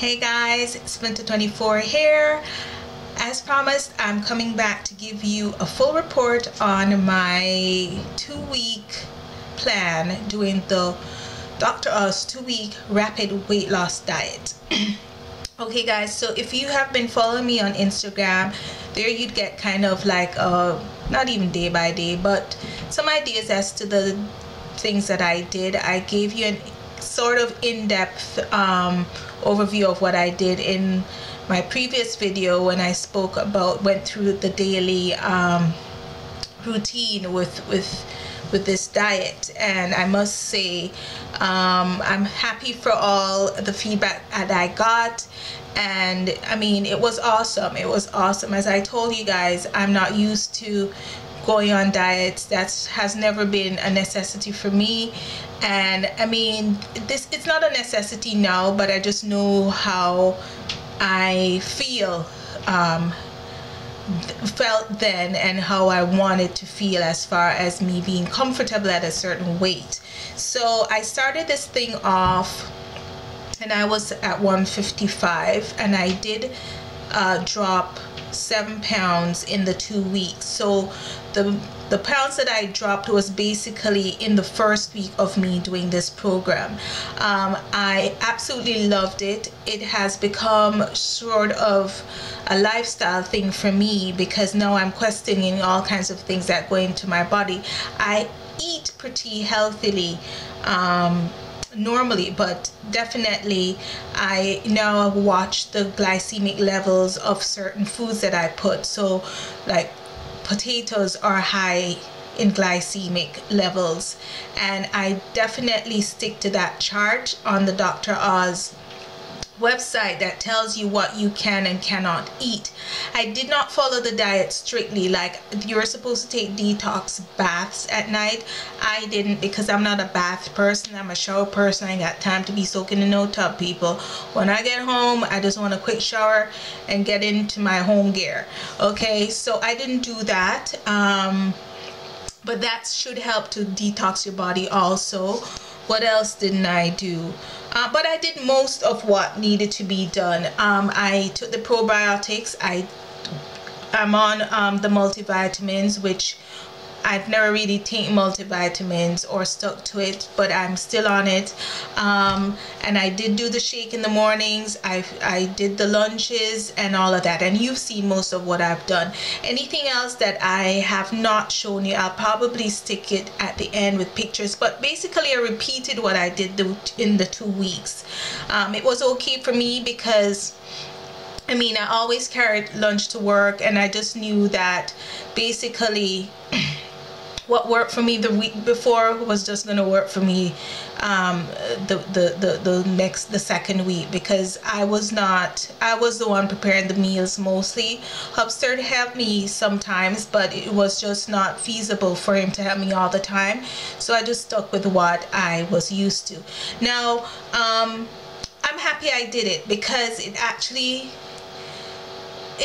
Hey guys, it's Pintrest24 here. As promised, I'm coming back to give you a full report on my 2-week plan doing the Dr. Oz 2-week rapid weight loss diet. Okay guys, so if you have been following me on Instagram, there you'd get kind of like not even day by day, but some ideas as to the things that I did. I gave you an sort of in-depth overview of what I did in my previous video when I went through the daily routine with this diet, and I must say I'm happy for all the feedback that I got. And I mean, it was awesome. As I told you guys, I'm not used to going on diets. That has never been a necessity for me, and I mean, it's not a necessity now, but I just know how I felt then and how I wanted to feel as far as me being comfortable at a certain weight. So I started this thing off and I was at 155, and I did drop 7 pounds in the 2 weeks. So the pounds that I dropped was basically in the first week of me doing this program. I absolutely loved it. It has become sort of a lifestyle thing for me, because now I'm questioning all kinds of things that go into my body. I eat pretty healthily normally, but definitely I now watch the glycemic levels of certain foods that I put. So like potatoes are high in glycemic levels, and I definitely stick to that chart on the Dr. Oz website that tells you what you can and cannot eat. I did not follow the diet strictly. Like, you're supposed to take detox baths at night. I didn't, because I'm not a bath person. I'm a shower person. I ain't got time to be soaking in no tub, people. When I get home, I just want a quick shower and get into my home gear. Okay, so I didn't do that, but that should help to detox your body also. What else didn't I do? But I did most of what needed to be done. I took the probiotics. I'm on the multivitamins, which I've never really taken multivitamins or stuck to it, but I'm still on it. And I did do the shake in the mornings. I did the lunches and all of that, and you've seen most of what I've done. Anything else that I have not shown you, I'll probably stick it at the end with pictures, but basically I repeated what I did in the 2 weeks. It was okay for me because I mean, I always carried lunch to work, and I just knew that basically what worked for me the week before was just gonna work for me the second week, because I was the one preparing the meals mostly. Hubster helped me sometimes, but it was just not feasible for him to help me all the time, so I just stuck with what I was used to. Now I'm happy I did it, because it actually,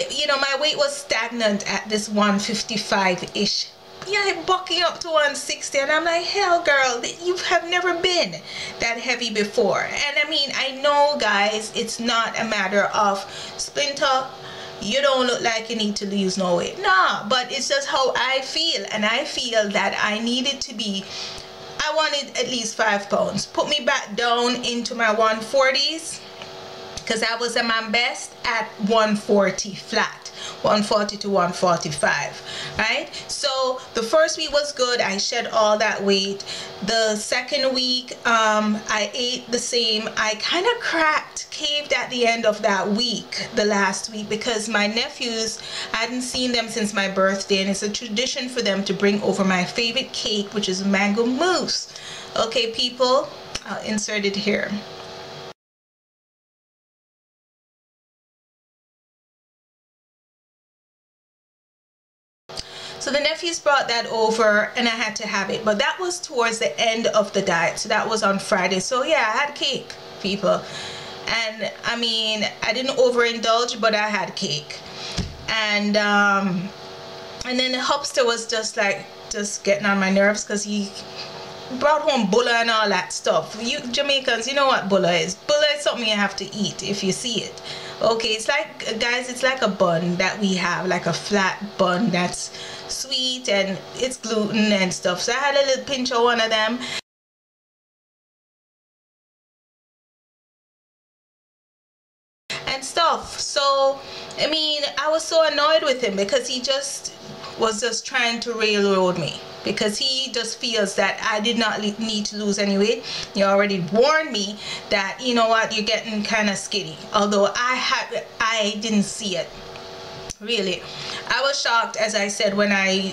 you know, my weight was stagnant at this 155-ish. Yeah, bucking up to 160, and I'm like, hell girl, you have never been that heavy before. And I mean, I know guys, it's not a matter of Splinter, you don't look like you need to lose no weight. Nah, but it's just how I feel, and I feel that I needed to be, I wanted at least 5 pounds. Put me back down into my 140s, because I was at my best at 140 flat, 140 to 145, right? So the first week was good. I shed all that weight. The second week I ate the same. I kind of caved at the end of that week, the last week, because my nephews, I hadn't seen them since my birthday, and it's a tradition for them to bring over my favorite cake, which is mango mousse. Okay people, I'll insert it here. So the nephews brought that over, and I had to have it, but that was towards the end of the diet, so that was on Friday. So yeah, I had cake, people, and I mean, I didn't overindulge, but I had cake. And then the Hubster was just getting on my nerves, because he brought home bulla and all that stuff. You Jamaicans, you know what bulla is. Bulla is something you have to eat if you see it. Okay, it's like, guys, it's like a bun that we have, like a flat bun that's sweet and it's gluten and stuff. So I had a little pinch of one of them. And stuff. So I mean, I was so annoyed with him because he just was just trying to railroad me, because he just feels that I did not need to lose any weight. He already warned me that, you know what, you're getting kind of skinny, although I didn't see it. Really, I was shocked, as I said, when I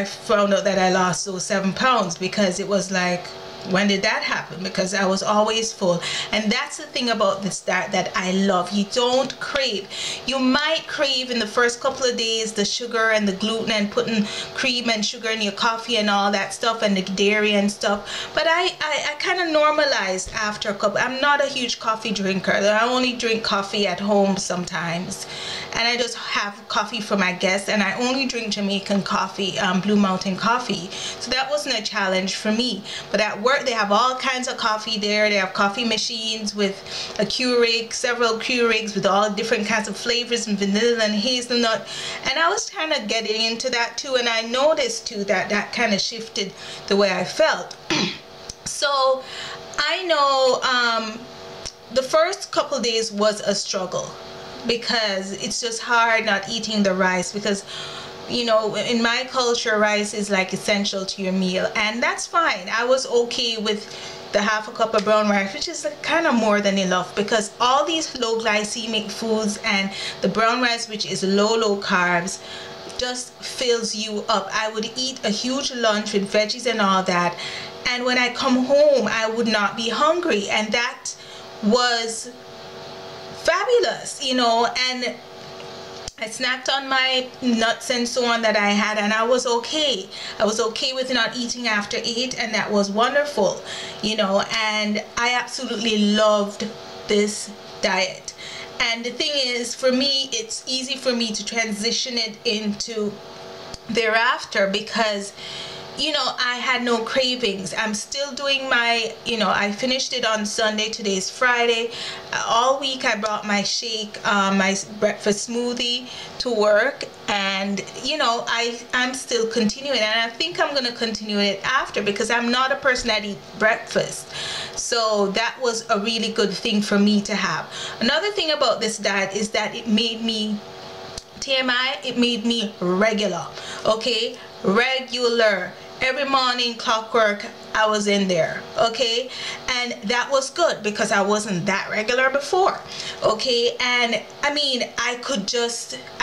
found out that I lost those 7 pounds, because it was like, when did that happen? Because I was always full. And that's the thing about this diet that I love. You don't crave. You might crave in the first couple of days the sugar and the gluten and putting cream and sugar in your coffee and all that stuff, and the dairy and stuff, but I kind of normalized after a couple. I'm not a huge coffee drinker. I only drink coffee at home sometimes, and I just have coffee for my guests, and I only drink Jamaican coffee, Blue Mountain coffee, so that wasn't a challenge for me. But at work they have all kinds of coffee there. They have coffee machines with a Keurig, several Keurigs with all different kinds of flavors, and vanilla and hazelnut, and I was kind of getting into that too, and I noticed too that that kind of shifted the way I felt. So I know the first couple days was a struggle, because it's just hard not eating the rice, because, you know, in my culture, rice is like essential to your meal, and that's fine. I was okay with the half a cup of brown rice, which is kind of more than enough, because all these low glycemic foods and the brown rice, which is low carbs, just fills you up. I would eat a huge lunch with veggies and all that, and when I come home I would not be hungry, and that was fabulous, you know. And I snacked on my nuts and so on that I had, and I was okay. I was okay with not eating after 8, and that was wonderful, you know. And I absolutely loved this diet. And the thing is, for me, it's easy for me to transition it into thereafter, because, you know, I had no cravings. I'm still doing my, you know, I finished it on Sunday. Today's Friday. All week I brought my shake, my breakfast smoothie to work, and, you know, I'm still continuing, and I think I'm going to continue it after, because I'm not a person that eats breakfast. So that was a really good thing for me to have. Another thing about this diet is that it made me, TMI, it made me regular. Okay, regular. Every morning, clockwork, I was in there. Okay, and that was good, because I wasn't that regular before. Okay, and I mean, I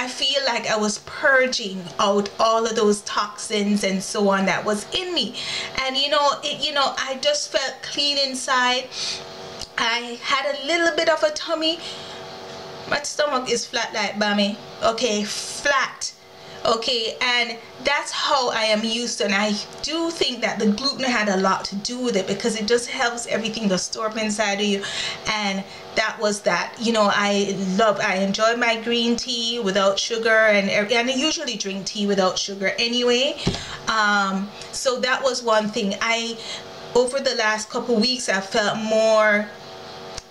feel like I was purging out all of those toxins and so on that was in me, and you know, I just felt clean inside. I had a little bit of a tummy. My stomach is flat like Bammy. Okay, flat. Okay, and that's how I am used to, and I do think that the gluten had a lot to do with it, because it just helps everything to store up inside of you. And that was that. You know, I enjoy my green tea without sugar, and I usually drink tea without sugar anyway. So that was one thing. Over the last couple weeks, I felt more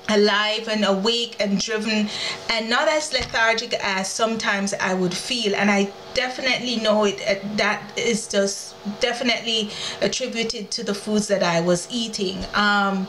alive and awake and driven, and not as lethargic as sometimes I would feel. And I definitely know that is just definitely attributed to the foods that I was eating. I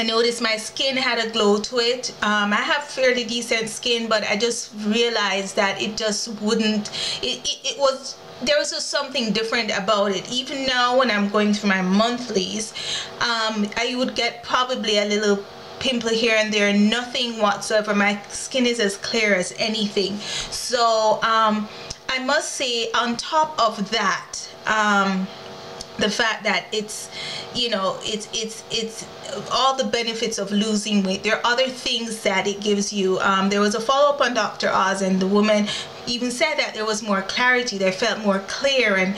noticed my skin had a glow to it. I have fairly decent skin, but I just realized that it just wouldn't, there was just something different about it. Even now when I'm going through my monthlies, I would get probably a little pimple here and there, nothing whatsoever. My skin is as clear as anything. So I must say, on top of that, the fact that it's, you know, it's all the benefits of losing weight, there are other things that it gives you. There was a follow-up on Dr. Oz, and the woman even said that there was more clarity, they felt more clear, and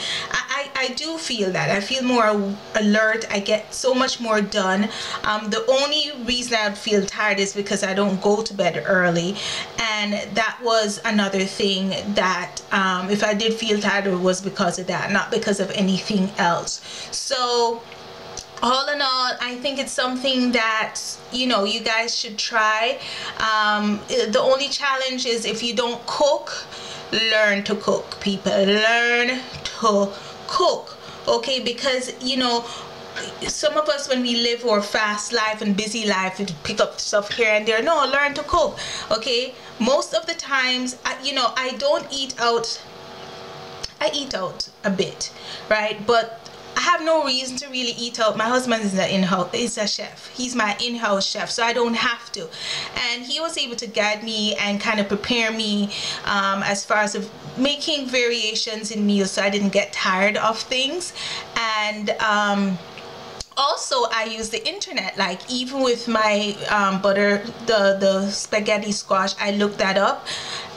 I I do feel that. I feel more alert. I get so much more done. The only reason I would feel tired is because I don't go to bed early, and that was another thing that if I did feel tired, it was because of that, not because of anything else. So all in all, I think it's something that, you know, you guys should try. The only challenge is if you don't cook, learn to cook, people. Learn to cook, okay? Because, you know, some of us, when we live our fast life and busy life, we pick up stuff here and there. No, learn to cook, okay? Most of the times, you know, I don't eat out. I eat out a bit, right? But I have no reason to really eat out. My husband is a chef. He's my in-house chef, so I don't have to. And he was able to guide me and kind of prepare me as far as making variations in meals, so I didn't get tired of things. And also, I use the internet, like even with my butter, the spaghetti squash, I looked that up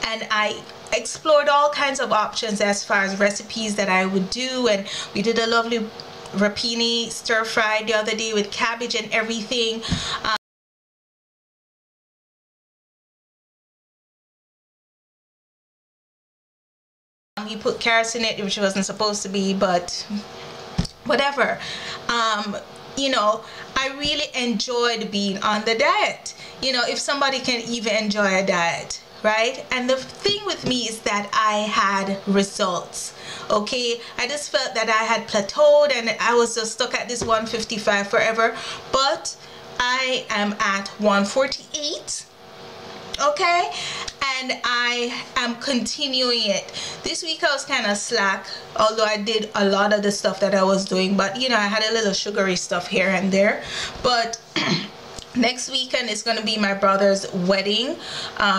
and I explored all kinds of options as far as recipes that I would do. And we did a lovely rapini stir fry the other day with cabbage and everything. He put carrots in it, which wasn't supposed to be, but whatever. You know, I really enjoyed being on the diet. You know, if somebody can even enjoy a diet, right? And the thing with me is that I had results, okay? I just felt that I had plateaued and I was just stuck at this 155 forever, but I am at 148, okay? And I am continuing it. This week I was kind of slack, although I did a lot of the stuff that I was doing, but you know, I had a little sugary stuff here and there. But next weekend is going to be my brother's wedding.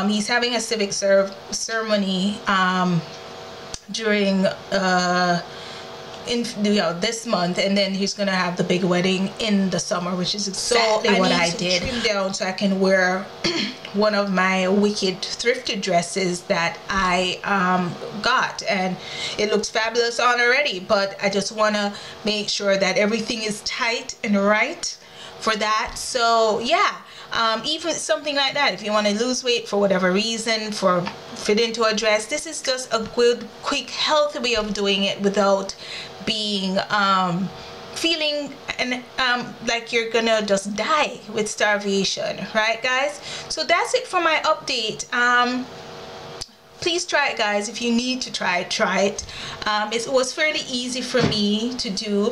He's having a civic ceremony during this month, and then he's gonna have the big wedding in the summer, which is exactly what I did. Trim down so I can wear one of my wicked thrifted dresses that I got, and it looks fabulous on already, but I just want to make sure that everything is tight and right for that. So yeah, even something like that, if you want to lose weight for whatever reason, for fit into a dress, this is just a good, quick, healthy way of doing it without being feeling like you're gonna just die with starvation, right guys? So that's it for my update. Please try it, guys. If you need to try it, try it. It was fairly easy for me to do.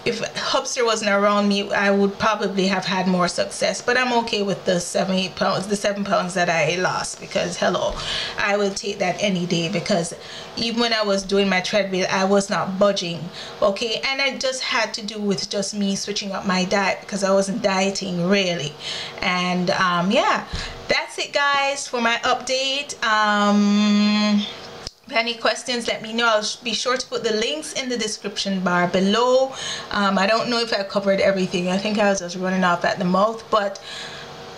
If Hubster wasn't around me, I would probably have had more success, but I'm okay with the 7 pounds that I lost, because hello, I will take that any day, because even when I was doing my treadmill, I was not budging, okay? And it just had to do with just me switching up my diet, because I wasn't dieting really. And yeah, that's it guys for my update. If any questions, let me know. I'll be sure to put the links in the description bar below. I don't know if I covered everything. I think I was just running off at the mouth, but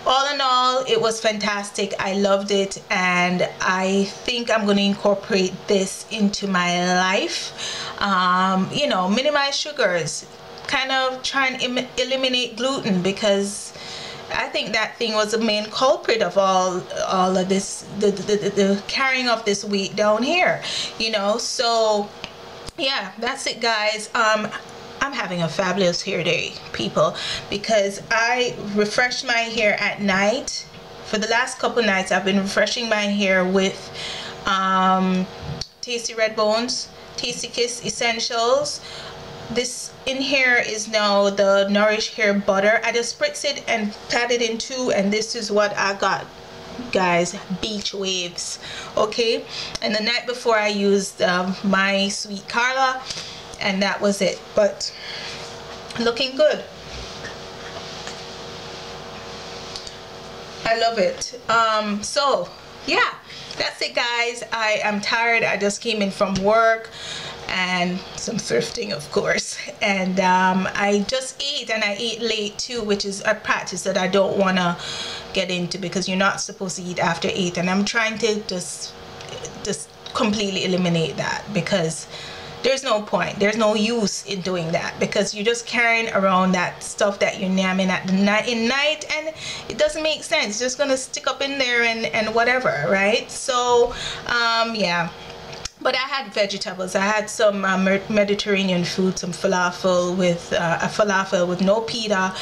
all in all, it was fantastic. I loved it, and I think I'm going to incorporate this into my life. You know, minimize sugars, kind of try and eliminate gluten, because I think that thing was the main culprit of all of this, the carrying of this weight down here, you know. So yeah, that's it guys. I'm having a fabulous hair day, people, because I refresh my hair at night. For the last couple nights, I've been refreshing my hair with Tasty Red Bones, Tasty Kiss Essentials. This in here is now the Nourish Hair Butter. I just spritz it and pat it in two, and this is what I got, guys. Beach waves, okay? And the night before I used my Sweet Carla, and that was it. But looking good. I love it. So yeah, that's it guys. I am tired. I just came in from work and some thrifting, of course, and I just ate, and I ate late too, which is a practice that I don't want to get into, because you're not supposed to eat after 8, and I'm trying to just completely eliminate that, because there's no point, there's no use in doing that, because you're just carrying around that stuff that you're namming at the night, and it doesn't make sense. It's just gonna stick up in there and whatever, right? So yeah. But I had vegetables. I had some Mediterranean food, some falafel with a falafel with no pita,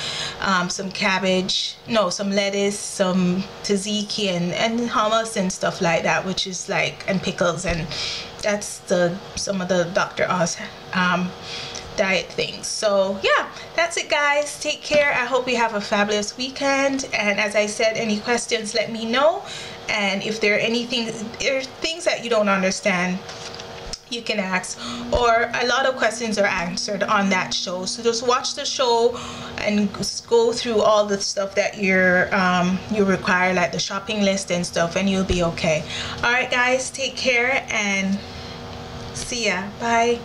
some cabbage, no, some lettuce, some tzatziki, and hummus and stuff like that, which is like, and pickles, and that's some of the Dr. Oz diet things. So yeah, that's it, guys. Take care. I hope you have a fabulous weekend, and as I said, any questions, let me know. And if there are things that you don't understand, you can ask, or a lot of questions are answered on that show. So just watch the show and go through all the stuff that you require, like the shopping list and stuff, and you'll be okay. All right, guys, take care and see ya. Bye.